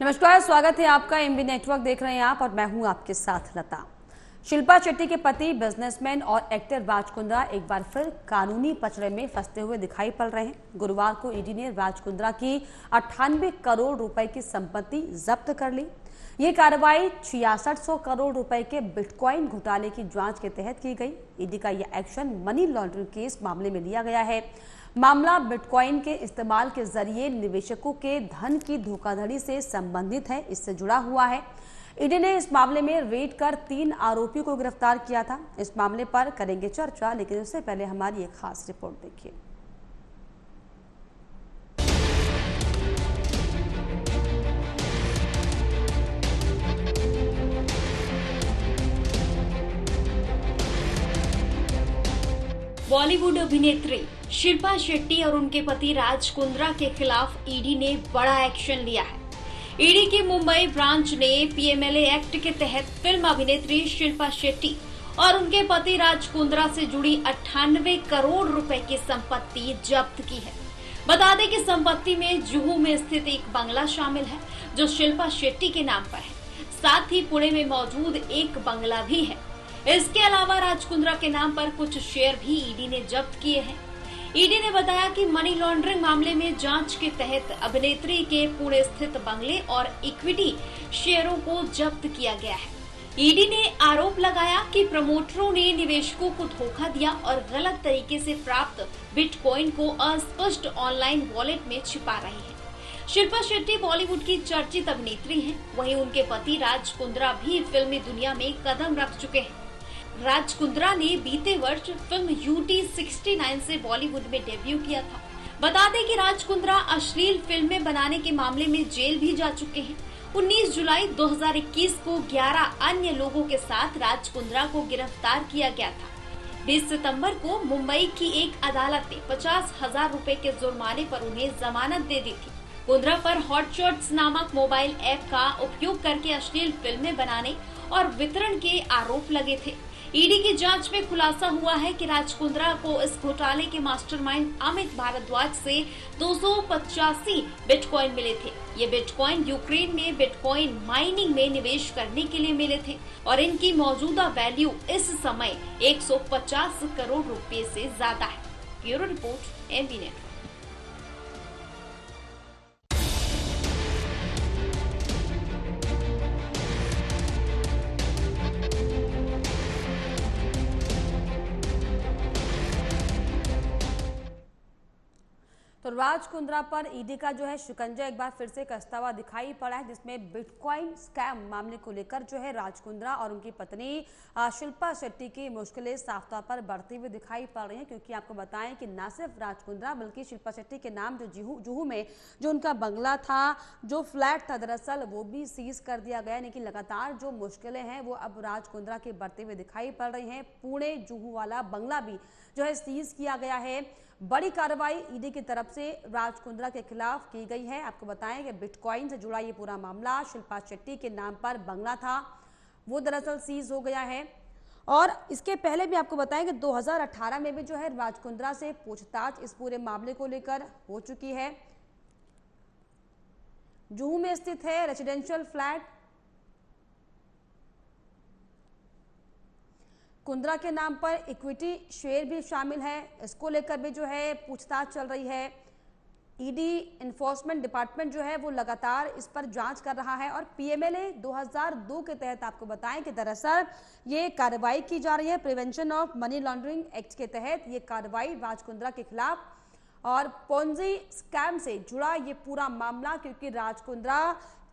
नमस्कार, स्वागत है आपका। एमबी नेटवर्क देख रहे हैं आप और मैं हूं आपके साथ लता। शिल्पा शेट्टी के पति बिजनेसमैन और एक्टर राज कुंद्रा एक बार फिर कानूनी पचड़े में फंसते हुए दिखाई पड़ रहे हैं। गुरुवार को ईडी ने राज कुंद्रा की 98 करोड़ रुपए की संपत्ति जब्त कर ली। ये कार्रवाई 6600 करोड़ रुपए के बिटकॉइन घोटाले की जांच के तहत की गई। ईडी का यह एक्शन मनी लॉन्ड्रिंग केस मामले में लिया गया है। मामला बिटकॉइन के इस्तेमाल के जरिए निवेशकों के धन की धोखाधड़ी से संबंधित है, इससे जुड़ा हुआ है। ईडी ने इस मामले में रेड कर 3 आरोपियों को गिरफ्तार किया था। इस मामले पर करेंगे चर्चा, लेकिन उससे पहले हमारी एक खास रिपोर्ट देखिए। बॉलीवुड अभिनेत्री शिल्पा शेट्टी और उनके पति राज कुंद्रा के खिलाफ ईडी ने बड़ा एक्शन लिया है। ईडी की मुंबई ब्रांच ने पीएमएलए एक्ट के तहत फिल्म अभिनेत्री शिल्पा शेट्टी और उनके पति राज कुंद्रा से जुड़ी 98 करोड़ रुपए की संपत्ति जब्त की है। बता दें कि संपत्ति में जुहू में स्थित एक बंगला शामिल है जो शिल्पा शेट्टी के नाम पर है। साथ ही पुणे में मौजूद एक बंगला भी है। इसके अलावा राज कुंद्रा के नाम पर कुछ शेयर भी ईडी ने जब्त किए हैं। ईडी ने बताया कि मनी लॉन्ड्रिंग मामले में जांच के तहत अभिनेत्री के पुणे स्थित बंगले और इक्विटी शेयरों को जब्त किया गया है। ईडी ने आरोप लगाया कि प्रमोटरों ने निवेशकों को धोखा दिया और गलत तरीके से प्राप्त बिटकॉइन को अस्पष्ट ऑनलाइन वॉलेट में छिपा रहे हैं। शिल्पा शेट्टी बॉलीवुड की चर्चित अभिनेत्री हैं, वहीं उनके पति राज कुंद्रा भी फिल्मी दुनिया में कदम रख चुके हैं। राज कुंद्रा ने बीते वर्ष फिल्म यूटी 69 से बॉलीवुड में डेब्यू किया था। बता दें कि राज कुंद्रा अश्लील फिल्में बनाने के मामले में जेल भी जा चुके हैं। 19 जुलाई 2021 को 11 अन्य लोगों के साथ राज कुंद्रा को गिरफ्तार किया गया था। 20 सितंबर को मुंबई की एक अदालत ने 50,000 रुपए के जुर्माने पर उन्हें जमानत दे दी थी। कुंद्रा पर हॉटशॉट्स नामक मोबाइल ऐप का उपयोग करके अश्लील फिल्में बनाने और वितरण के आरोप लगे थे। ईडी की जांच में खुलासा हुआ है कि राज कुंद्रा को इस घोटाले के मास्टरमाइंड अमित भारद्वाज से 285 बिटकॉइन मिले थे। ये बिटकॉइन यूक्रेन में बिटकॉइन माइनिंग में निवेश करने के लिए मिले थे और इनकी मौजूदा वैल्यू इस समय 150 करोड़ रुपए से ज्यादा है। Bureau report, MB network. तो राज कुंद्रा पर ईडी का जो है शिकंजा एक बार फिर से कसता हुआ दिखाई पड़ा है, जिसमें बिटकॉइन स्कैम मामले को लेकर जो है राज कुंद्रा और उनकी पत्नी शिल्पा शेट्टी की मुश्किलें साफ तौर पर बढ़ती हुई दिखाई पड़ रही हैं। क्योंकि आपको बताएं कि न सिर्फ राज कुंद्रा बल्कि शिल्पा शेट्टी के नाम जो जुहू में जो उनका बंगला था, जो फ्लैट था, दरअसल वो भी सीज कर दिया गया। यानी कि लगातार जो मुश्किलें हैं वो अब राज कुंद्रा की बढ़ते हुए दिखाई पड़ रही हैं। पुणे जुहू वाला बंगला भी जो है सीज किया गया है। बड़ी कार्रवाई ईडी की तरफ से राज कुंद्रा के खिलाफ की गई है। आपको बताएं कि बिटकॉइन से जुड़ा ये पूरा मामला, शिल्पा शेट्टी के नाम पर बंगला था, वो दरअसल सीज हो गया है। और इसके पहले भी आपको बताएं कि 2018 में भी जो है राज कुंद्रा से पूछताछ इस पूरे मामले को लेकर हो चुकी है। जुहू में स्थित है रेजिडेंशियल फ्लैट, कुंद्रा के नाम पर इक्विटी शेयर भी शामिल है। इसको लेकर भी जो है पूछताछ चल रही है। ईडी एनफोर्समेंट डिपार्टमेंट जो है वो लगातार इस पर जांच कर रहा है। और पीएमएलए 2002 के तहत आपको बताएं कि दरअसल ये कार्रवाई की जा रही है। Prevention of money laundering act के तहत ये कार्रवाई राज कुंद्रा के खिलाफ और पोंजी स्कैम से जुड़ा ये पूरा मामला, क्योंकि राज कुंद्रा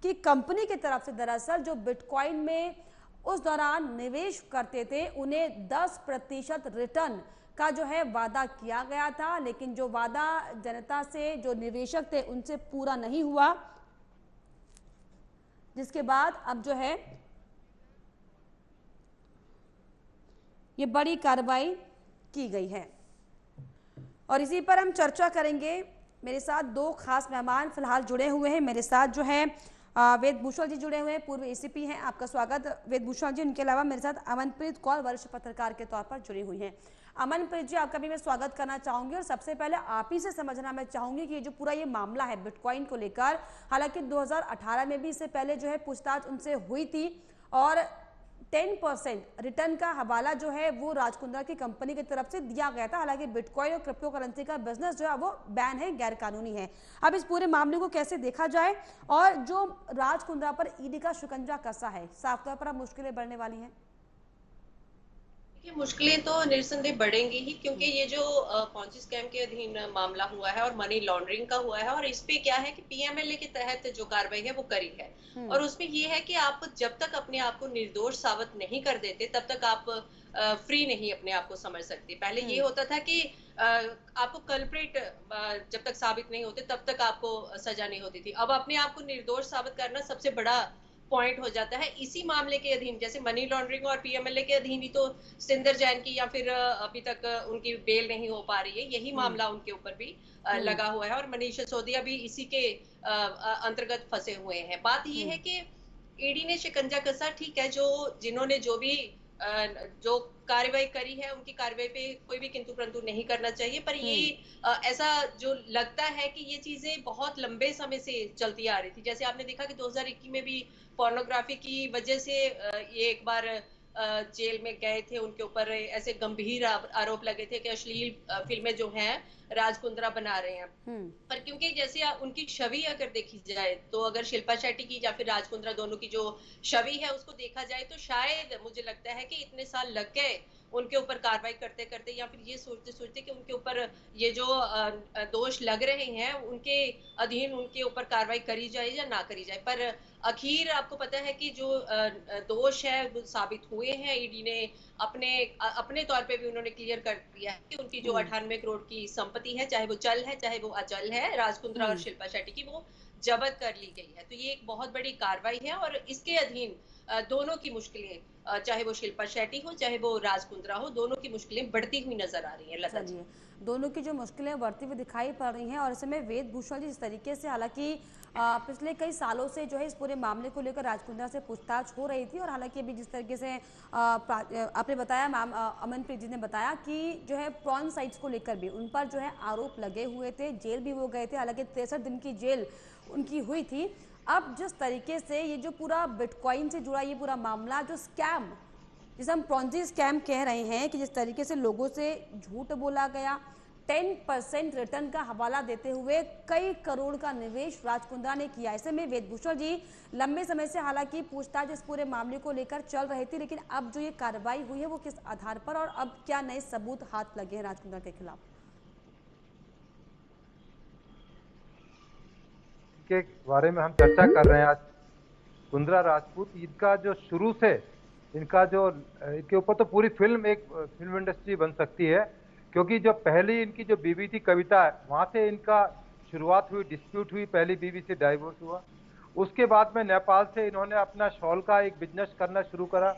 की कंपनी की तरफ से दरअसल जो बिटकॉइन में उस दौरान निवेश करते थे उन्हें 10% रिटर्न का जो है वादा किया गया था, लेकिन जो वादा जनता से, जो निवेशक थे, उनसे पूरा नहीं हुआ, जिसके बाद अब जो है ये बड़ी कार्रवाई की गई है। और इसी पर हम चर्चा करेंगे। मेरे साथ 2 खास मेहमान फिलहाल जुड़े हुए हैं। मेरे साथ जो है वेद भूषण जी जुड़े हुए हैं, पूर्व एसीपी हैं। आपका स्वागत वेद भूषण जी। उनके अलावा मेरे साथ अमनप्रीत कौर वरिष्ठ पत्रकार के तौर पर जुड़ी हुई हैं। अमनप्रीत जी, आपका भी मैं स्वागत करना चाहूंगी और सबसे पहले आप ही से समझना मैं चाहूंगी कि ये जो पूरा ये मामला है बिटकॉइन को लेकर, हालांकि 2018 में भी इससे पहले जो है पूछताछ उनसे हुई थी और 10% रिटर्न का हवाला जो है वो राज कुंद्रा की कंपनी की तरफ से दिया गया था। हालांकि बिटकॉइन और क्रिप्टो करेंसी का बिजनेस जो है वो बैन है, गैर कानूनी है। अब इस पूरे मामले को कैसे देखा जाए और जो राज कुंद्रा पर ईडी का शिकंजा कसा है, साफ तौर पर अब मुश्किलें बढ़ने वाली हैं। ये मुश्किलें तो निरसंदेह बढ़ेंगी ही, क्योंकि ये जो पॉन्जी स्कैम के अधीन मामला हुआ है और मनी लॉन्ड्रिंग का हुआ है, और इस पे क्या है कि पीएमएलए के तहत जो कार्रवाई है वो करी है। और उसमें ये है कि आप जब तक अपने आप को निर्दोष साबित नहीं कर देते तब तक आप फ्री नहीं अपने आप को समझ सकते। पहले ये होता था कि आपको कल्प्रिट जब तक साबित नहीं होते तब तक आपको सजा नहीं होती थी। अब अपने आप को निर्दोष साबित करना सबसे बड़ा पॉइंट हो जाता है। इसी मामले के अधीन, जैसे मनी लॉन्ड्रिंग और पीएमएलए के अधीन ही तो सिंदर जैन की या फिर अभी तक उनकी बेल नहीं हो पा रही है, यही मामला उनके ऊपर भी लगा हुआ है और मनीष सिसोदिया भी इसी के अंतर्गत फंसे हुए हैं। बात ये है कि ईडी ने शिकंजा कसा, ठीक है, जिन्होंने जो भी जो कार्रवाई करी है उनकी कार्रवाई पे कोई भी किंतु परंतु नहीं करना चाहिए, पर ये ऐसा जो लगता है कि ये चीजें बहुत लंबे समय से चलती आ रही थी। जैसे आपने देखा कि 2021 में भी पोर्नोग्राफी की वजह से ये एक बार जेल में गए थे, उनके ऊपर ऐसे गंभीर आरोप लगे थे कि अश्लील फिल्में जो हैं राज कुंद्रा बना रहे हैं। पर क्योंकि जैसे उनकी छवि अगर देखी जाए तो अगर शिल्पा शेट्टी की या फिर राज कुंद्रा दोनों की जो छवि है उसको देखा जाए तो शायद मुझे लगता है कि इतने साल लग गए उनके ऊपर कार्रवाई करते करते, या फिर ये सोचते सोचते कि उनके ऊपर ये जो दोष लग रहे हैं उनके अधीन उनके ऊपर कार्रवाई करी जाए या ना करी जाए। पर आखिर आपको पता है कि जो दोष है वो साबित हुए हैं। ईडी ने अपने तौर पे भी उन्होंने क्लियर कर दिया है कि उनकी जो 98 करोड़ की संपत्ति है, चाहे वो चल है चाहे वो अचल है, राज कुंद्रा और शिल्पा शेट्टी की, वो जब्त कर ली गई है। तो ये एक बहुत बड़ी कार्रवाई है और इसके अधीन दोनों की मुश्किलें, चाहे वो शिल्पा शेट्टी हो चाहे वो राज कुंद्रा हो, दोनों की मुश्किलें बढ़ती हुई नजर आ रही हैं। लता जी, दोनों की जो मुश्किलें बढ़ती हुई दिखाई पड़ रही हैं और इस समय वेद भूषण जी जिस तरीके से, हालांकि पिछले कई सालों से जो है इस पूरे मामले को लेकर राज कुंद्रा से पूछताछ हो रही थी और हालांकि अभी जिस तरीके से आपने बताया, मैम अमनप्रीत जी ने बताया कि जो है प्रॉन साइट्स को लेकर भी उन पर जो है आरोप लगे हुए थे, जेल भी वो गए थे, हालांकि 63 दिन की जेल उनकी हुई थी। अब जिस तरीके से ये जो पूरा बिटकॉइन से जुड़ा ये पूरा मामला, जो स्कैम जिसे हम पॉन्जी स्कैम कह रहे हैं, कि जिस तरीके से लोगों से झूठ बोला गया, 10% रिटर्न का हवाला देते हुए कई करोड़ का निवेश राज कुंद्रा ने किया। ऐसे में वेदभूषण जी, लंबे समय से हालांकि पूछताछ इस पूरे मामले को लेकर चल रही थी, लेकिन अब जो ये कार्रवाई हुई है वो किस आधार पर और अब क्या नए सबूत हाथ लगे हैं राज कुंद्रा के खिलाफ? के बारे में हम चर्चा कर रहे हैं आज। कुंद्रा राजपूत, इनका जो शुरू से इनके ऊपर तो पूरी एक फिल्म इंडस्ट्री बन सकती है, क्योंकि जो पहली इनकी जो बीवी थी कविता है, वहां से इनका शुरुआत हुई, डिस्प्यूट हुई, पहली बीवी से डाइवोर्स हुआ। उसके बाद में नेपाल से इन्होंने अपना शॉल का एक बिजनेस करना शुरू करा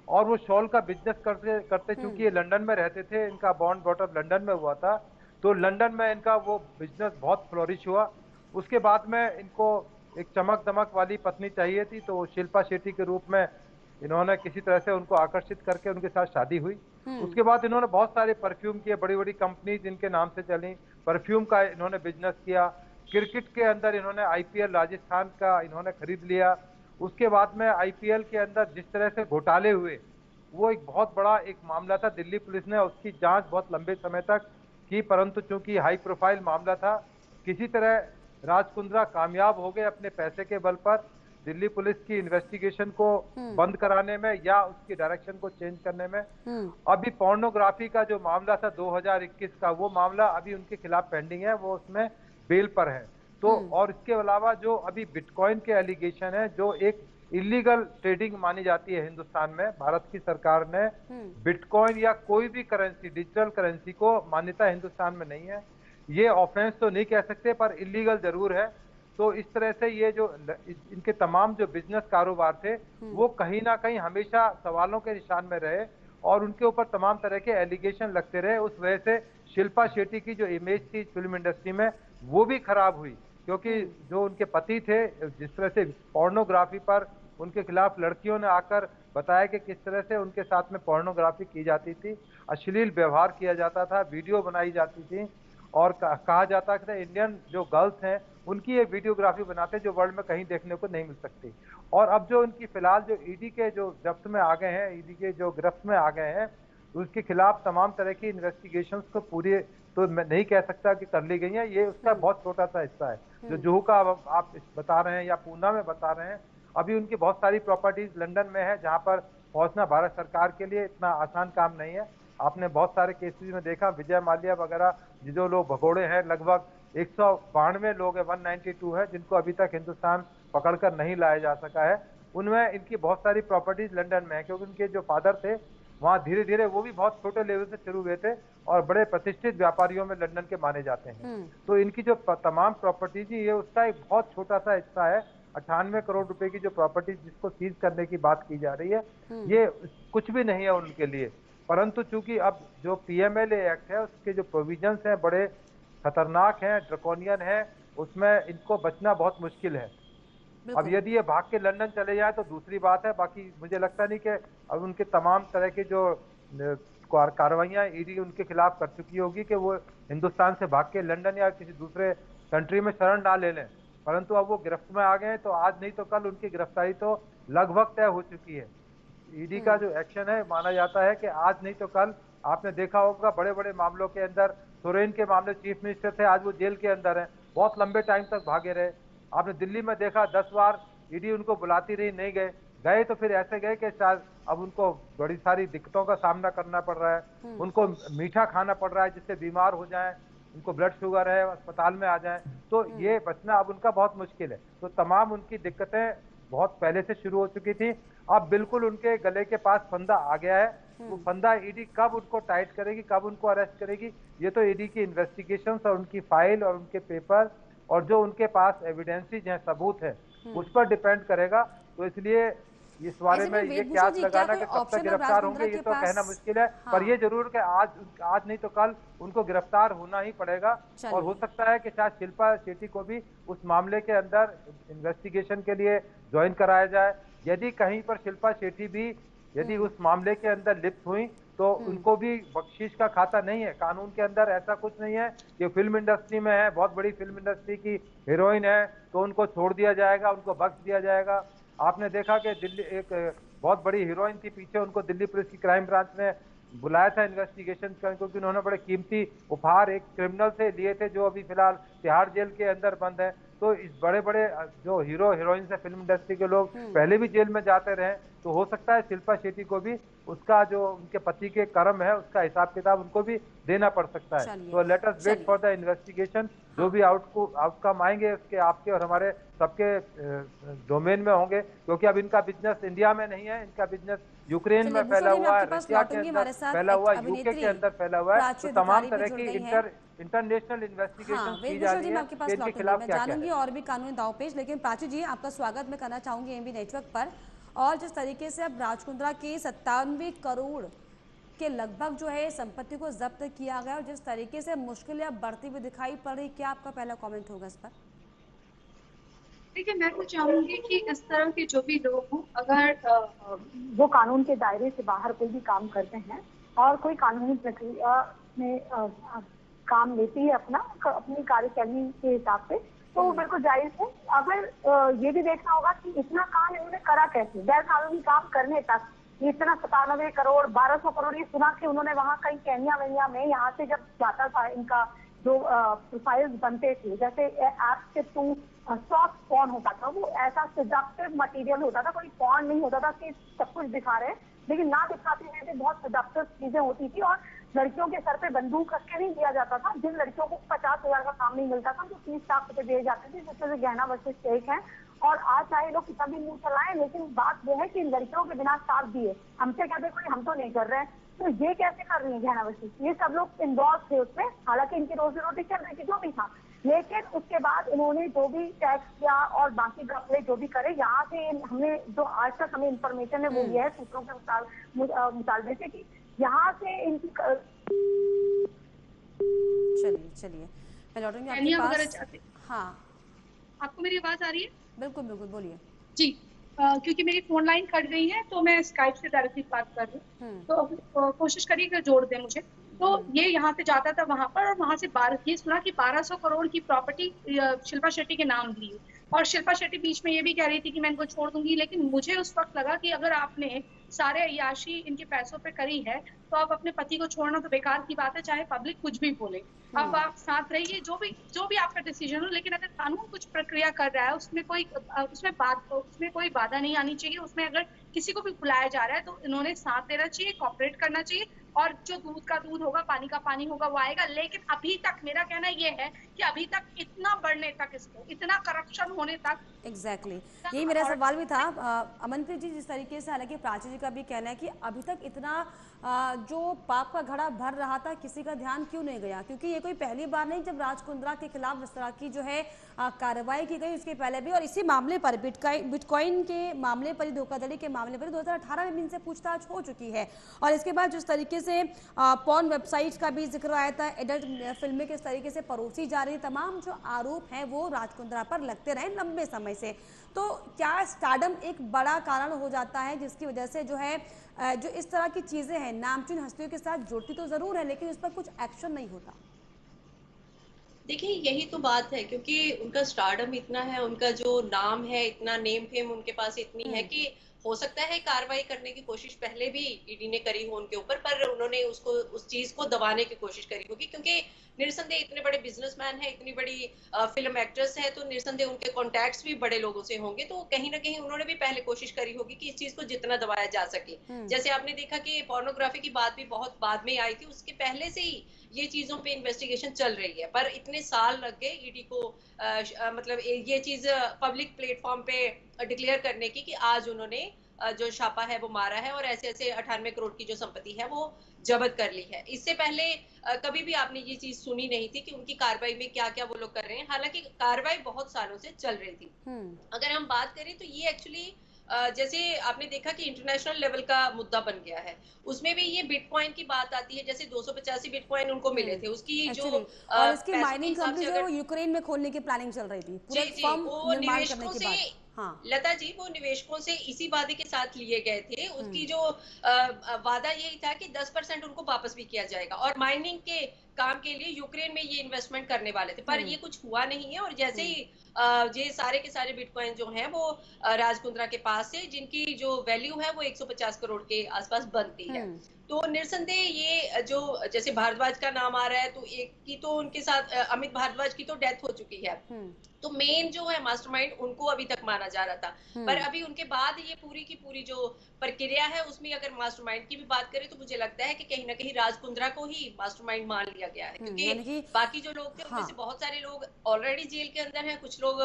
और वो शॉल का बिजनेस करते करते चूंकि ये लंदन में रहते थे, इनका बॉर्न ब्रॉटअप लंदन में हुआ था, तो लंदन में इनका वो बिजनेस बहुत फ्लोरिश हुआ। उसके बाद में इनको एक चमक दमक वाली पत्नी चाहिए थी, तो शिल्पा शेट्टी के रूप में इन्होंने किसी तरह से उनको आकर्षित करके उनके साथ शादी हुई। उसके बाद इन्होंने बहुत सारे परफ्यूम किए, बड़ी बड़ी कंपनी जिनके नाम से चली, परफ्यूम का इन्होंने बिजनेस किया। क्रिकेट के अंदर इन्होंने आईपीएल राजस्थान का इन्होंने खरीद लिया। उसके बाद में आईपीएल के अंदर जिस तरह से घोटाले हुए, वो एक बहुत बड़ा एक मामला था। दिल्ली पुलिस ने उसकी जांच बहुत लंबे समय तक की, परंतु चूंकि हाई प्रोफाइल मामला था, किसी तरह राज कुंद्रा कामयाब हो गए अपने पैसे के बल पर दिल्ली पुलिस की इन्वेस्टिगेशन को बंद कराने में या उसकी डायरेक्शन को चेंज करने में। अभी पोर्नोग्राफी का जो मामला था 2021 का, वो मामला अभी उनके खिलाफ पेंडिंग है, वो उसमें बेल पर है। तो और इसके अलावा जो अभी बिटकॉइन के एलिगेशन है, जो एक इलीगल ट्रेडिंग मानी जाती है हिंदुस्तान में, भारत की सरकार ने बिटकॉइन या कोई भी करेंसी, डिजिटल करेंसी को मान्यता हिंदुस्तान में नहीं है। ये ऑफेंस तो नहीं कह सकते पर इलीगल जरूर है। तो इस तरह से ये जो इनके तमाम जो बिजनेस कारोबार थे वो कहीं ना कहीं हमेशा सवालों के निशान में रहे और उनके ऊपर तमाम तरह के एलिगेशन लगते रहे। उस वजह से शिल्पा शेट्टी की जो इमेज थी फिल्म इंडस्ट्री में वो भी खराब हुई, क्योंकि जो उनके पति थे जिस तरह से पोर्नोग्राफी पर उनके खिलाफ लड़कियों ने आकर बताया कि किस तरह से उनके साथ में पोर्नोग्राफी की जाती थी, अश्लील व्यवहार किया जाता था, वीडियो बनाई जाती थी और कहा जाता था इंडियन जो गर्ल्स हैं उनकी ये वीडियोग्राफी बनाते जो वर्ल्ड में कहीं देखने को नहीं मिल सकती। और अब जो इनकी फिलहाल जो ईडी के जो जब्त में आ गए हैं, ईडी के जो गिरफ्त में आ गए हैं, उसके खिलाफ तमाम तरह की इन्वेस्टिगेशंस को पूरी तो मैं नहीं कह सकता कि कर ली गई है, ये उसका बहुत छोटा सा हिस्सा है। जो जुहू का आप बता रहे हैं या पूना में बता रहे हैं, अभी उनकी बहुत सारी प्रॉपर्टीज लंदन में है जहां पर पहुंचना भारत सरकार के लिए इतना आसान काम नहीं है। आपने बहुत सारे केसेस में देखा, विजय माल्या वगैरह जो लोग भगोड़े हैं, लगभग 192 लोग है, 192 है जिनको अभी तक हिंदुस्तान पकड़कर नहीं लाया जा सका है। उनमें इनकी बहुत सारी प्रॉपर्टीज लंदन में है क्योंकि उनके जो फादर थे वहाँ धीरे धीरे वो भी बहुत छोटे लेवल से शुरू हुए थे और बड़े प्रतिष्ठित व्यापारियों में लंदन के माने जाते हैं। तो इनकी जो तमाम प्रॉपर्टीज ये उसका एक बहुत छोटा सा हिस्सा है। 98 करोड़ रुपए की जो प्रॉपर्टी जिसको सीज करने की बात की जा रही है, ये कुछ भी नहीं है उनके लिए। परंतु चूंकि अब जो पीएमएलए एक्ट है उसके जो प्रोविजंस हैं बड़े खतरनाक हैं, ड्रकोनियन है, उसमें इनको बचना बहुत मुश्किल है। अब यदि ये भाग के लंदन चले जाए तो दूसरी बात है, बाकी मुझे लगता नहीं कि अब उनके तमाम तरह के जो कार्रवाइयां ईडी उनके खिलाफ कर चुकी होगी कि वो हिंदुस्तान से भाग के लंदन या किसी दूसरे कंट्री में शरण ना ले लें। परंतु अब वो गिरफ्त में आ गए हैं तो आज नहीं तो कल उनकी गिरफ्तारी तो लगभग तय हो चुकी है। ईडी का जो एक्शन है माना जाता है कि आज नहीं तो कल, आपने देखा होगा बड़े बड़े मामलों के अंदर, सोरेन के मामले चीफ मिनिस्टर थे, आज वो जेल के अंदर हैं, बहुत लंबे टाइम तक भागे रहे। आपने दिल्ली में देखा 10 बार ईडी उनको बुलाती रही, नहीं गए, गए तो फिर ऐसे गए कि शायद अब उनको बड़ी सारी दिक्कतों का सामना करना पड़ रहा है, उनको मीठा खाना पड़ रहा है जिससे बीमार हो जाए, उनको ब्लड शुगर है, अस्पताल में आ जाए, तो ये बचना अब उनका बहुत मुश्किल है। तो तमाम उनकी दिक्कतें बहुत पहले से शुरू हो चुकी थी, अब बिल्कुल उनके गले के पास फंदा आ गया है। वो फंदा ईडी कब उनको टाइट करेगी, कब उनको अरेस्ट करेगी, ये तो ईडी की इन्वेस्टिगेशन और उनकी फाइल और उनके पेपर और जो उनके पास एविडेंसेज हैं, सबूत है, उस पर डिपेंड करेगा। तो इसलिए इस बारे में ये क्यास लगाना कि कब तक गिरफ्तार होंगे ये तो कहना मुश्किल है। पर ये जरूर कि आज नहीं तो कल उनको गिरफ्तार होना ही पड़ेगा। और हो सकता है कि शायद शिल्पा शेट्टी को भी उस मामले के अंदर इन्वेस्टिगेशन के लिए ज्वाइन कराया जाए। यदि कहीं पर शिल्पा शेट्टी भी यदि उस मामले के अंदर लिप्त हुई तो उनको भी बख्शीश का खाता नहीं है। कानून के अंदर ऐसा कुछ नहीं है कि फिल्म इंडस्ट्री में है, बहुत बड़ी फिल्म इंडस्ट्री की हीरोइन है तो उनको छोड़ दिया जाएगा, उनको बख्श दिया जाएगा। आपने देखा कि दिल्ली एक बहुत बड़ी हीरोइन थी, पीछे उनको दिल्ली पुलिस की क्राइम ब्रांच ने बुलाया था इन्वेस्टिगेशन करने, क्योंकि उन्होंने बड़े कीमती उपहार एक क्रिमिनल से लिए थे जो अभी फिलहाल तिहाड़ जेल के अंदर बंद है। तो इस बड़े बड़े जो हीरो हीरोइन से फिल्म इंडस्ट्री के लोग पहले भी जेल में जाते रहे, तो हो सकता है शिल्पा शेट्टी को भी उसका जो उनके पति के कर्म है उसका हिसाब किताब उनको भी देना पड़ सकता है। तो let us wait for the investigation. जो भी आउटकम आएंगे उसके आपके और हमारे सबके डोमेन में होंगे, क्योंकि अब इनका बिजनेस इंडिया में नहीं है, इनका बिजनेस यूक्रेन में फैला हुआ है, रशिया के अंदर फैला हुआ है, यूके के अंदर फैला हुआ है। तो तमाम तरह की इंटरनेशनल इन्वेस्टिगेशन की जा रही है इनके खिलाफ क्या जानूंगी और भी कानूनी दांवपेच। लेकिन प्राची जी, आपका स्वागत मैं करना चाहूंगी एमबी नेटवर्क पर। और जिस तरीके से अब राज कुंद्रा की 97 करोड़ के लगभग जो है संपत्ति को जब्त किया गया और जिस तरीके से मुश्किलें अब बढ़ती हुई दिखाई पड़ रही, क्या आपका पहला कमेंट होगा इस पर? देखिए, मैं तो चाहूंगी कि इस तरह के जो भी लोग हों, अगर वो कानून के दायरे से बाहर कोई भी काम करते हैं और कोई कानूनी प्रक्रिया में काम लेती है अपनी कार्यशैली के हिसाब से, तो वो बिल्कुल जायज है। अगर ये भी देखना होगा कि इतना काम इन्होंने करा कैसे, गैर कानूनी काम करने तक इतना 97 करोड़ 1200 करोड़, ये सुना कि उन्होंने वहाँ कहीं केन्या वेन्या में यहाँ से जब जाता था इनका जो प्रोफाइल्स बनते थे, जैसे ऐप के थ्रू सॉफ्ट पॉर्न होता था, वो ऐसा सजेक्टिव मटेरियल होता था, कोई पॉर्न नहीं होता था कि सब कुछ दिखा रहे हैं, लेकिन ना दिखाते हुए भी बहुत सजेक्टिव चीजें होती थी। और लड़कियों के सर पे बंदूक रख के नहीं दिया जाता था। जिन लड़कियों को 50,000 का काम नहीं मिलता था तो 30 लाख रुपए दिए जाते थे, जिससे गहना वर्सेस शेख है। और आज चाहे लोग कितना भी मुंह चलाएं, लेकिन बात यह है कि लड़कियों के बिना साथ दिए हमसे कहते कोई हम तो नहीं कर रहे हैं, तो ये कैसे कर रही है गहना वर्सेस, ये सब लोग इन्वॉल्व थे उसमें। हालांकि इनकी रोजी रोटी चल रही थी जो भी था, लेकिन उसके बाद इन्होंने जो भी टैक्स किया और बाकी घपले जो भी करे, यहाँ से हमने जो आज तक हमें इंफॉर्मेशन है वो ये है सूत्रों के मुताबिक से कि यहाँ से इनकी चलिए मैं लौटूंगी आपके पास। हाँ, आपको मेरी आवाज आ रही है? बिल्कुल बिल्कुल, बोलिए जी। क्योंकि मेरी फोन लाइन कट गई है तो मैं स्काइप से डायरेक्टली बात कर रही हूँ। तो कोशिश करिए कि जोड़ दे मुझे। तो ये यहाँ पे जाता था वहां पर, और वहां से ये सुना कि 1200 करोड़ की प्रॉपर्टी शिल्पा शेट्टी के नाम दी। और शिल्पा शेट्टी बीच में ये भी कह रही थी कि मैं इनको छोड़ दूंगी, लेकिन मुझे उस वक्त लगा कि अगर आपने सारे अय्याशी इनके पैसों पे करी है तो आप अपने पति को छोड़ना तो बेकार की बात है, चाहे पब्लिक कुछ भी बोले। अब आप साथ रहिए, जो भी आपका डिसीजन हो, लेकिन अगर कानून कुछ प्रक्रिया कर रहा है उसमें कोई बाधा नहीं आनी चाहिए। उसमें अगर किसी को भी बुलाया जा रहा है तो इन्होंने साथ देना चाहिए, कॉपरेट करना चाहिए, और जो दूध का दूध होगा, पानी का पानी होगा, वो आएगा। लेकिन अभी तक मेरा कहना ये है कि अभी तक इतना बढ़ने तक, इसको इतना करप्शन होने तक एग्जैक्टली यही मेरा सवाल भी था। अमनप्रीत जी, जिस तरीके से हालांकि प्राची जी का भी कहना है कि अभी तक इतना जो पाप का घड़ा भर रहा था, किसी का ध्यान क्यों नहीं गया? क्योंकि ये कोई पहली बार नहीं जब राज कुंद्रा के खिलाफ इस तरह की जो है कार्रवाई की गई। उसके पहले भी, और इसी मामले पर बिटकॉइन के मामले पर, धोखाधड़ी के मामले पर 2018 में इनसे पूछताछ हो चुकी है। और इसके बाद जिस तरीके से पॉर्न वेबसाइट का भी जिक्र आया था, एडल्ट फिल्में किस तरीके से परोसी जा रही, तमाम जो आरोप हैं वो राज कुंद्रा पर लगते रहे लंबे समय से। तो क्या स्टारडम एक बड़ा कारण हो जाता है जिसकी वजह से जो है जो इस तरह की चीजें हैं नामचीन हस्तियों के साथ जुड़ती तो जरूर है, लेकिन उस पर कुछ एक्शन नहीं होता? देखिए, यही तो बात है, क्योंकि उनका स्टारडम इतना है, उनका जो नाम है, इतना नेम फेम उनके पास इतनी है कि हो सकता है कार्रवाई करने की कोशिश पहले भी ईडी ने करी हो उनके ऊपर, पर उन्होंने उसको उस चीज को दबाने की कोशिश करी होगी। क्योंकि निरसंदेह इतने बड़े बिजनेसमैन है, इतनी बड़ी फिल्म एक्ट्रेस है, तो निरसंदेह उनके कॉन्टैक्ट्स भी बड़े लोगों से होंगे। तो कहीं ना कहीं उन्होंने भी पहले कोशिश करी होगी कि इस चीज को जितना दबाया जा सके। जैसे आपने देखा कि पोर्नोग्राफी की बात भी बहुत बाद में आई थी, उसके पहले से ही ये चीजों पे इन्वेस्टिगेशन चल रही है, पर इतने साल लग गए ईडी को मतलब ये चीज पब्लिक प्लेटफॉर्म पे डिक्लेयर करने की कि आज उन्होंने जो छापा है वो मारा है और ऐसे ऐसे 98 करोड़ की जो संपत्ति है वो जब्त कर ली है। इससे पहले कभी भी आपने ये चीज सुनी नहीं थी कि उनकी कार्रवाई में क्या क्या वो लोग कर रहे हैं। हालांकि कार्रवाई बहुत सालों से चल रही थी। अगर हम बात करें तो ये एक्चुअली जैसे आपने देखा कि इंटरनेशनल लेवल का मुद्दा बन गया है, उसमें भी ये बिटकॉइन की बात आती है। जैसे 285 बिटकॉइन उनको मिले थे, उसकी जो और इसकी माइनिंग कंपनी जो यूक्रेन में खोलने की प्लानिंग चल रही थी, पूरे फर्म निर्माण करने के बाद। हाँ लता जी, वो निवेशकों से इसी वादे के साथ लिए गए थे। उसकी जो वादा यही था कि 10% उनको वापस भी किया जाएगा, और माइनिंग के काम के लिए यूक्रेन में ये इन्वेस्टमेंट करने वाले थे, पर ये कुछ हुआ नहीं है। और जैसे ही ये सारे के सारे बिटकॉइन जो हैं वो राज कुंद्रा के पास है, जिनकी जो वैल्यू है वो 150 करोड़ के आसपास बनती है। तो निरसंदेह ये जो जैसे भारद्वाज का नाम आ रहा है, तो एक की तो उनके साथ अमित भारद्वाज की तो डेथ हो चुकी है, तो मेन जो है मास्टरमाइंड उनको अभी तक माना जा रहा था। पर अभी उनके बाद ये पूरी की पूरी जो प्रक्रिया है उसमें अगर मास्टरमाइंड की भी बात करें तो मुझे लगता है कि कहीं ना कहीं राज कुंद्रा को ही मास्टरमाइंड मान लिया गया है, क्योंकि बाकी जो लोग थे उनमें से बहुत सारे लोग ऑलरेडी जेल के अंदर हैं, कुछ लोग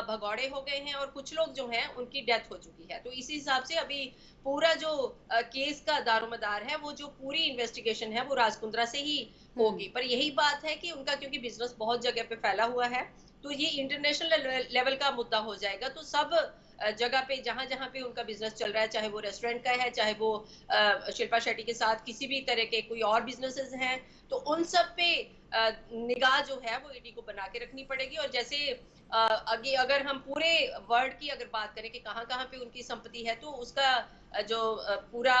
भगौड़े हो गए हैं, और कुछ लोग जो हैं उनकी डेथ हो चुकी है। तो इसी हिसाब से अभी पूरा जो केस का दारोमदार है, वो जो पूरी इन्वेस्टिगेशन है वो राज कुंद्रा से ही होगी। पर यही बात है कि उनका क्योंकि बिजनेस बहुत जगह पे फैला हुआ है, तो ये इंटरनेशनल लेवल का मुद्दा हो जाएगा। तो सब जगह पे जहां जहां पे उनका बिजनेस चल रहा है, चाहे वो रेस्टोरेंट का है, चाहे वो शिल्पा शेट्टी के साथ किसी भी तरह के कोई और बिजनेसेस हैं, तो उन सब पे निगाह जो है वो ईडी को बना के रखनी पड़ेगी। और जैसे अगर हम पूरे वर्ल्ड की अगर बात करें कि कहाँ कहाँ पे उनकी संपत्ति है, तो उसका जो पूरा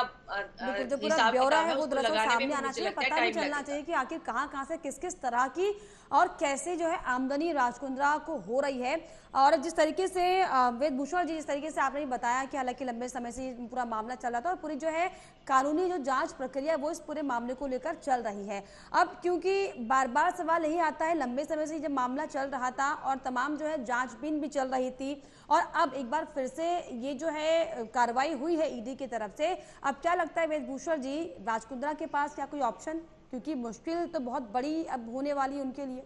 जो पूरा ब्यौरा है वो दरअसल सामने आना चाहिए, पता भी चलना चाहिए कि आखिर कहाँ कहाँ से किस किस तरह की और कैसे जो है आमदनी राज कुंद्रा को हो रही है। और जिस तरीके से वेदभूषण जी, जिस तरीके से आपने बताया कि हालांकि लंबे समय से पूरा मामला चल रहा था और पूरी जो है कानूनी जो जांच प्रक्रिया वो इस पूरे मामले को लेकर चल रही है। अब क्योंकि बार बार सवाल यही आता है, लंबे समय से जब मामला चल रहा था और तमाम जो है जांचबीन भी चल रही थी, और अब एक बार फिर से ये जो है कार्रवाई हुई है ईडी की तरफ से, अब क्या लगता है वेदभूषण जी, राज कुंद्रा के पास क्या कोई ऑप्शन, क्योंकि मुश्किल तो बहुत बड़ी अब होने वाली है उनके लिए?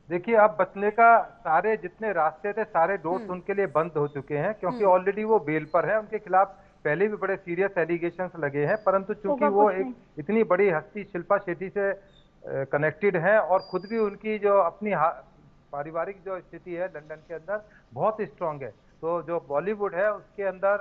देखिए, अब बचने का सारे जितने रास्ते थे, सारे डोर्स उनके लिए बंद हो चुके हैं, क्योंकि ऑलरेडी वो बेल पर है। उनके खिलाफ पहले भी बड़े सीरियस एलिगेशंस लगे हैं, परंतु चूंकि वो एक इतनी बड़ी हस्ती शिल्पा शेट्टी से कनेक्टेड है, और खुद भी उनकी जो अपनी पारिवारिक जो स्थिति है लंदन के अंदर बहुत स्ट्रांग है, तो जो बॉलीवुड है उसके अंदर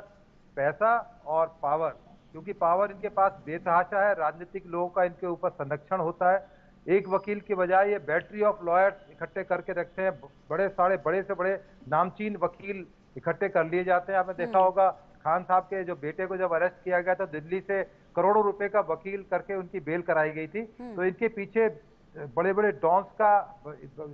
पैसा और पावर, क्योंकि पावर इनके पास बेतहाशा है, राजनीतिक लोगों का इनके ऊपर संरक्षण होता है। एक वकील के बजाय ये बैटरी ऑफ लॉयर्स इकट्ठे करके रखते हैं, बड़े से बड़े नामचीन वकील इकट्ठे कर लिए जाते हैं। आपने देखा होगा खान साहब के जो बेटे को जब अरेस्ट किया गया तो दिल्ली से करोड़ों रुपए का वकील करके उनकी बेल कराई गई थी। तो इनके पीछे बड़े बड़े डॉन्स का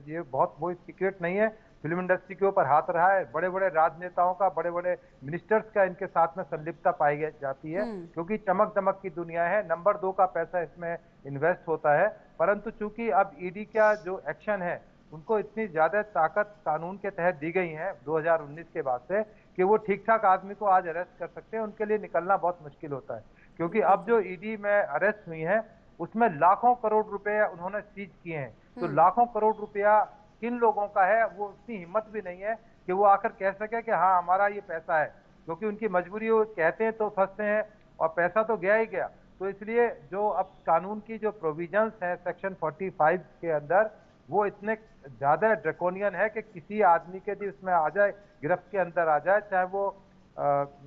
ये बहुत वो सीक्रेट नहीं है, फिल्म इंडस्ट्री के ऊपर हाथ रहा है। बड़े बड़े राजनेताओं का, बड़े बड़े मिनिस्टर्स का इनके साथ में संलिप्तता पाई जाती है, क्योंकि चमक दमक की दुनिया है, नंबर 2 का पैसा इसमें इन्वेस्ट होता है। परंतु चूंकि अब ईडी का जो एक्शन है, उनको इतनी ज्यादा ताकत कानून के तहत दी गई है 2019 के बाद से, कि वो ठीक ठाक आदमी को आज अरेस्ट कर सकते हैं। उनके लिए निकलना बहुत मुश्किल होता है, क्योंकि अब जो ईडी में अरेस्ट हुई है उसमें लाखों करोड़ रुपए उन्होंने सीज किए हैं। तो लाखों करोड़ रुपया किन लोगों का है, वो उतनी हिम्मत भी नहीं है कि वो आकर कह सके कि हाँ हमारा ये पैसा है, क्योंकि उनकी मजबूरी, वो कहते हैं तो फंसते हैं और पैसा तो गया ही गया। तो इसलिए जो अब कानून की जो प्रोविजंस है सेक्शन 45 के अंदर, वो इतने ज्यादा ड्रैकोनियन है कि किसी आदमी के भी उसमें आ जाए, गिरफ्त के अंदर आ जाए, चाहे वो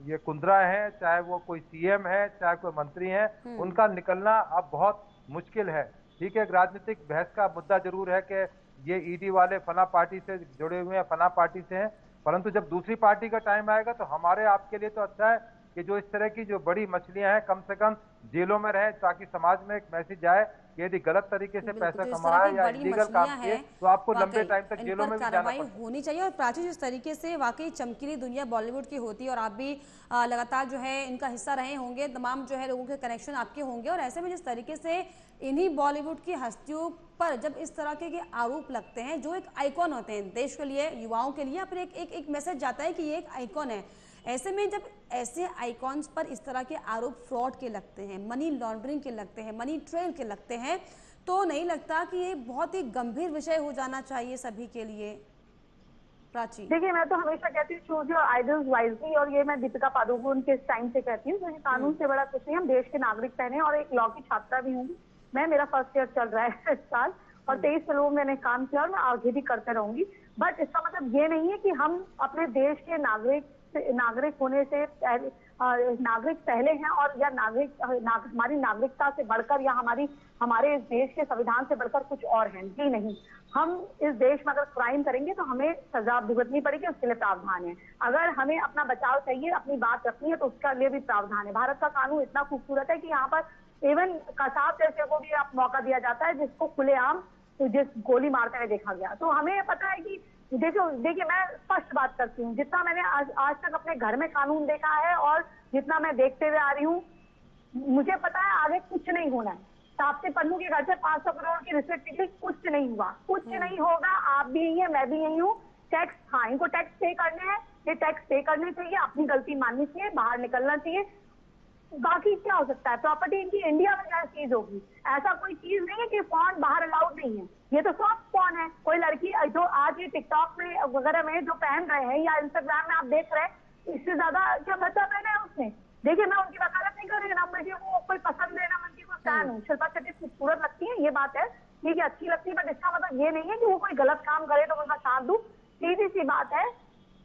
ये कुंद्रा है, चाहे वो कोई सीएम है, चाहे कोई मंत्री है, उनका निकलना अब बहुत मुश्किल है। ठीक है, एक राजनीतिक बहस का मुद्दा जरूर है कि ये ईडी वाले फला पार्टी से जुड़े हुए हैं, फला पार्टी से हैं, परंतु जब दूसरी पार्टी का टाइम आएगा तो हमारे आपके लिए तो अच्छा है कि जो इस तरह की जो बड़ी मछलियां हैं कम से कम जेलों में रहे, ताकि समाज में एक मैसेज जाए कि यदि गलत तरीके से पैसा कमाया या इलीगल काम किए तो आपको लंबे टाइम तक जेलों में भी जाना पड़ता है। होनी चाहिए। और प्राची, जिस तरीके से वाकई चमकीली दुनिया बॉलीवुड की होती है और आप भी लगातार जो है इनका हिस्सा रहे होंगे, तमाम जो है लोगों के कनेक्शन आपके होंगे, और ऐसे में जिस तरीके से इन्हीं बॉलीवुड की हस्तियों पर जब इस तरह के आरोप लगते हैं, जो एक आइकॉन होते हैं देश के लिए, युवाओं के लिए, फिर एक मैसेज जाता है कि ये एक आइकॉन है। ऐसे में जब ऐसे आइकॉन्स पर इस तरह के आरोप फ्रॉड के लगते हैं, मनी लॉन्ड्रिंग के लगते हैं, मनी ट्रेल के लगते हैं, तो नहीं लगता कि ये बहुत ही गंभीर विषय हो जाना चाहिए सभी के लिए? प्राची, देखिए, मैं तो हमेशा कहती हूँ चूज योर आइडल्स वाइजली, और ये मैं दीपिका पादुकोण के टाइम से कहती हूँ, क्योंकि कानून से बड़ा कुछ नहीं, हम देश के नागरिक पहने और एक लॉ की छात्रा भी हूँ। मेरा फर्स्ट ईयर चल रहा है इस साल, और 23 फिल्मों में मैंने काम किया और मैं आगे भी करते रहूंगी। बट इसका मतलब ये नहीं है कि हम अपने देश के नागरिक होने से नागरिक पहले हैं, और या हमारी नागरिकता से बढ़कर या हमारे देश के संविधान से बढ़कर कुछ और हैं। जी नहीं, हम इस देश में अगर क्राइम करेंगे तो हमें सजा भुगतनी पड़ेगी, उसके लिए प्रावधान है। अगर हमें अपना बचाव चाहिए, अपनी बात रखनी है, तो उसके लिए भी प्रावधान है। भारत का कानून इतना खूबसूरत है कि यहाँ पर इवन कसाब जैसे को भी आप मौका दिया जाता है, जिसको खुलेआम जिस गोली मारते हुए देखा गया। तो हमें पता है कि देखिए, मैं स्पष्ट बात करती हूँ, जितना मैंने आज तक अपने घर में कानून देखा है और जितना मैं देखते हुए आ रही हूँ, मुझे पता है आगे कुछ नहीं होना है। ताप्ती पन्नू के घर से 500 करोड़ की रिसिप्ट निकली, कुछ नहीं हुआ, कुछ नहीं होगा। आप भी यही है, मैं भी यही हूँ। टैक्स, हाँ, इनको टैक्स पे करने हैं, ये टैक्स पे करने चाहिए, अपनी गलती माननी चाहिए, बाहर निकलना चाहिए। बाकी क्या हो सकता है, प्रॉपर्टी इनकी इंडिया में क्या चीज होगी? ऐसा कोई चीज नहीं है कि फोन बाहर अलाउड नहीं है, ये तो सॉफ्ट फोन है। कोई लड़की जो आज ये टिकटॉक में वगैरह में जो पहन रहे हैं या इंस्टाग्राम में आप देख रहे हैं, इससे ज्यादा क्या बच्चा पहना है उसने? देखिए, मैं उनकी वकालत नहीं कर रही, ना मुझे वो कोई पसंद है, ना मैं उनकी कोई फैन हूँ। शिल्पा शेट्टी खूबसूरत लगती है, ये बात है, ठीक है, अच्छी लगती है, बट इसका मतलब ये नहीं है कि वो कोई गलत काम करे तो उनका साथ दूं। सीधी सी बात है,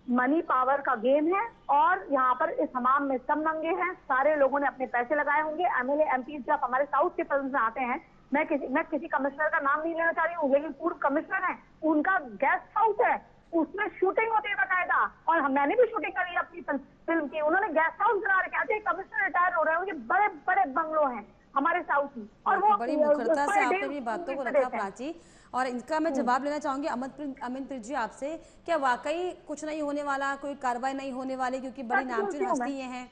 मनी पावर का गेम है, और यहाँ पर इस हमाम में सब नंगे हैं। सारे लोगों ने अपने पैसे लगाए होंगे। एमएलए एमपी जब हमारे साउथ के फिल्म में आते हैं, मैं किसी कमिश्नर का नाम नहीं लेना चाह रही हूँ, लेकिन पूर्व कमिश्नर है, उनका गेस्ट हाउस है, उसमें शूटिंग होती है बकायदा, और मैंने भी शूटिंग करी है अपनी फिल्म की। उन्होंने गेस्ट हाउस बना रखे हैं, कमिश्नर रिटायर हो रहे हैं, उनके बड़े बड़े बंगलो हैं हमारे साउथ में, और वो बड़ी मुखरता से आपने अपनी बातों को रखा प्राची। और इनका मैं जवाब लेना चाहूंगी अमिनप्रीत जी आपसे, क्या वाकई कुछ नहीं होने वाला, कोई कार्रवाई नहीं होने वाली, क्योंकि बड़ी नामचीन हस्ती ये हैं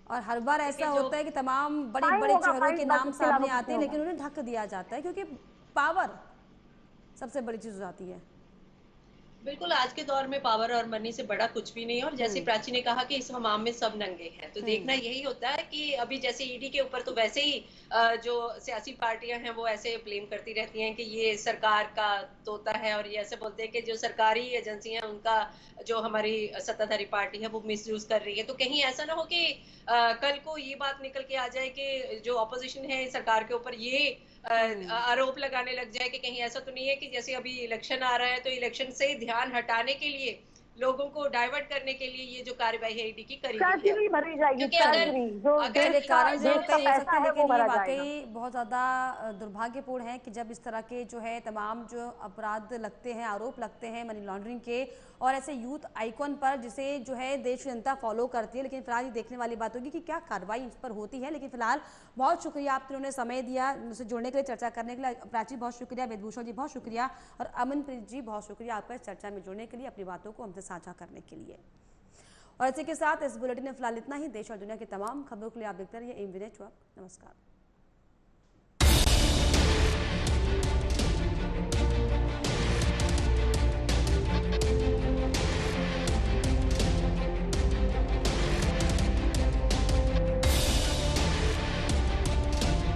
और हर बार ऐसा होता है कि तमाम बड़े बड़े चेहरों के नाम सामने आते हैं, लेकिन उन्हें ढक दिया जाता है, क्योंकि पावर सबसे बड़ी चीज हो जाती है। बिल्कुल, आज के दौर में पावर और मनी से बड़ा कुछ भी नहीं है। और जैसे प्राची ने कहा कि इस हमाम में सब नंगे हैं, तो देखना यही होता है कि अभी जैसे ईडी के ऊपर तो वैसे ही जो सियासी पार्टियां हैं वो ऐसे ब्लेम करती रहती हैं कि ये सरकार का तोता है, और ये ऐसे बोलते हैं कि जो सरकारी एजेंसियां उनका जो हमारी सत्ताधारी पार्टी है वो मिसयूज कर रही है। तो कहीं ऐसा ना हो कि कल को ये बात निकल के आ जाए कि जो ऑपोजिशन है सरकार के ऊपर ये आरोप लगाने लग जाए कि कहीं ऐसा तो नहीं है कि जैसे अभी इलेक्शन आ रहा है तो इलेक्शन से ध्यान हटाने के लिए लोगों को डाइवर्ट करने के लिए ये जो कार्यवाही है ईडी की करी गई ट्रेजरी है। भरी जाएगी, क्योंकि अगर ट्रेजरी जो अगर देश का कारण जो देश का कई हो सकते पैसा हैं, है लेकिन वो ये भरा जाएगा। वाकई बहुत ज़्यादा दुर्भाग्यपूर्ण है कि जब इस तरह के जो है तमाम जो अपराध लगते हैं, आरोप लगते हैं मनी लॉन्ड्रिंग के, और ऐसे यूथ आइकॉन पर जिसे जो है देश की जनता फॉलो करती है। लेकिन फिलहाल ये देखने वाली बात होगी कि क्या कार्रवाई इस पर होती है। लेकिन फिलहाल बहुत शुक्रिया आप तीनों ने समय दिया, मुझसे जुड़ने के लिए, चर्चा करने के लिए। प्राची बहुत शुक्रिया, वेदभूषण जी बहुत शुक्रिया, और अमनप्रीत जी बहुत शुक्रिया आपका इस चर्चा में जुड़ने के लिए, अपनी बातों को हमसे साझा करने के लिए। और इसी के साथ इस बुलेटिन में फिलहाल इतना ही। देश और दुनिया की तमाम खबरों के लिए आप देखते रहिए एमवी नेटवर्क। नमस्कार।